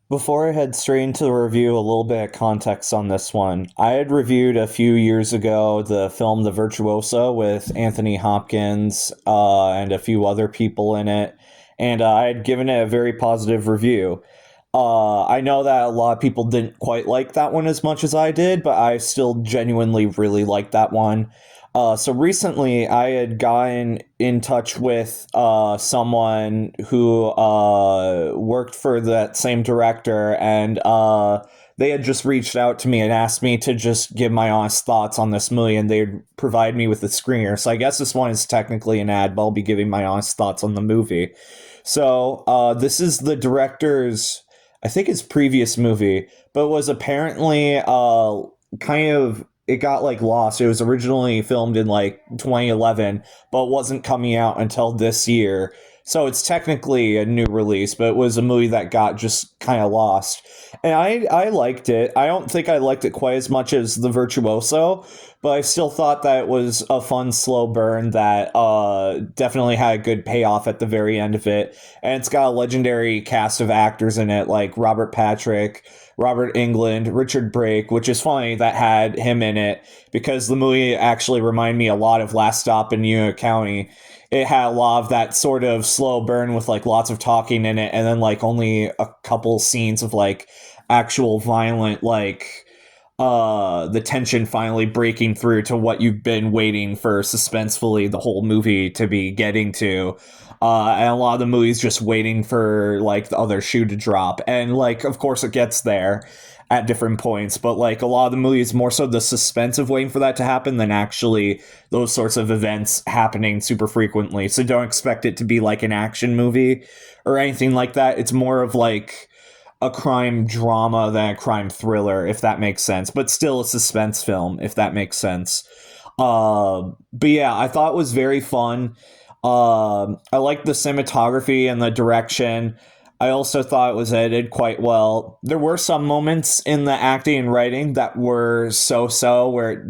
Before I head straight into the review, a little bit of context on this one. I had reviewed a few years ago the film The Virtuoso with Anthony Hopkins and a few other people in it, and I had given it a very positive review. I know that a lot of people didn't quite like that one as much as I did, but I still genuinely really liked that one. So recently, I had gotten in touch with someone who worked for that same director, and they had just reached out to me and asked me to just give my honest thoughts on this movie, and they'd provide me with a screener. So I guess this one is technically an ad, but I'll be giving my honest thoughts on the movie. So this is the director's, I think his previous movie, but was apparently kind of it got like lost. It was originally filmed in like 2011, but wasn't coming out until this year. So it's technically a new release, but it was a movie that got just kind of lost. And I liked it. I don't think I liked it quite as much as The Virtuoso, but I still thought that it was a fun slow burn that definitely had a good payoff at the very end of it. And it's got a legendary cast of actors in it like Robert Patrick, Robert Englund, Richard Brake, which is funny that had him in it because the movie actually reminded me a lot of Last Stop in Union County. It had a lot of that sort of slow burn with like lots of talking in it and then like only a couple scenes of like actual violent like the tension finally breaking through to what you've been waiting for suspensefully the whole movie to be getting to. And a lot of the movies just waiting for like the other shoe to drop. And like, of course, it gets there at different points, but like a lot of the movies, more so the suspense of waiting for that to happen than actually those sorts of events happening super frequently. So don't expect it to be like an action movie or anything like that. It's more of like a crime drama than a crime thriller, if that makes sense, but still a suspense film, if that makes sense. But yeah, I thought it was very fun. I liked the cinematography and the direction. I also thought it was edited quite well. There were some moments in the acting and writing that were so where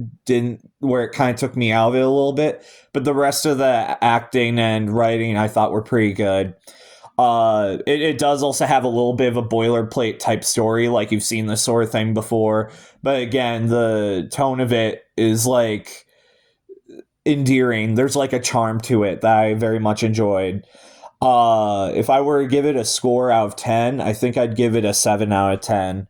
where it kind of took me out of it a little bit, but the rest of the acting and writing I thought were pretty good. It does also have a little bit of a boilerplate type story, like you've seen this sort of thing before. But again, the tone of it is like endearing. There's like a charm to it that I very much enjoyed. If I were to give it a score out of 10, I think I'd give it a 7 out of 10.